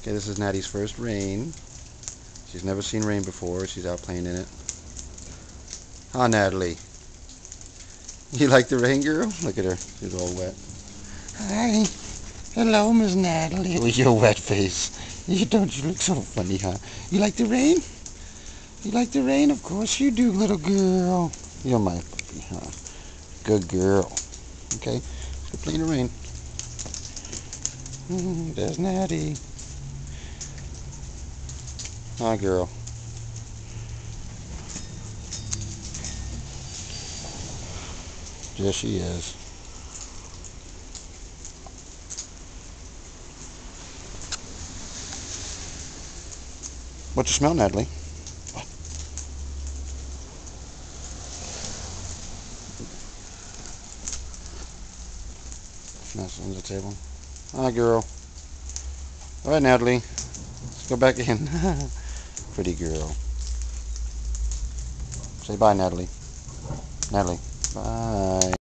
Okay, this is Natty's first rain. She's never seen rain before. She's out playing in it. Huh, Natalee? You like the rain, girl? Look at her. She's all wet. Hi. Hello, Miss Natalee. With your wet face. You look so funny, huh? You like the rain? You like the rain? Of course you do, little girl. You're my puppy, huh? Good girl. Okay, let's go play in the rain. There's Natty. Hi, girl. Yes, she is. What you smell, Natalee? That's on the table. Hi, girl. All right, Natalee. Let's go back in. Pretty girl. Say bye, Natalee. Natalee. Bye.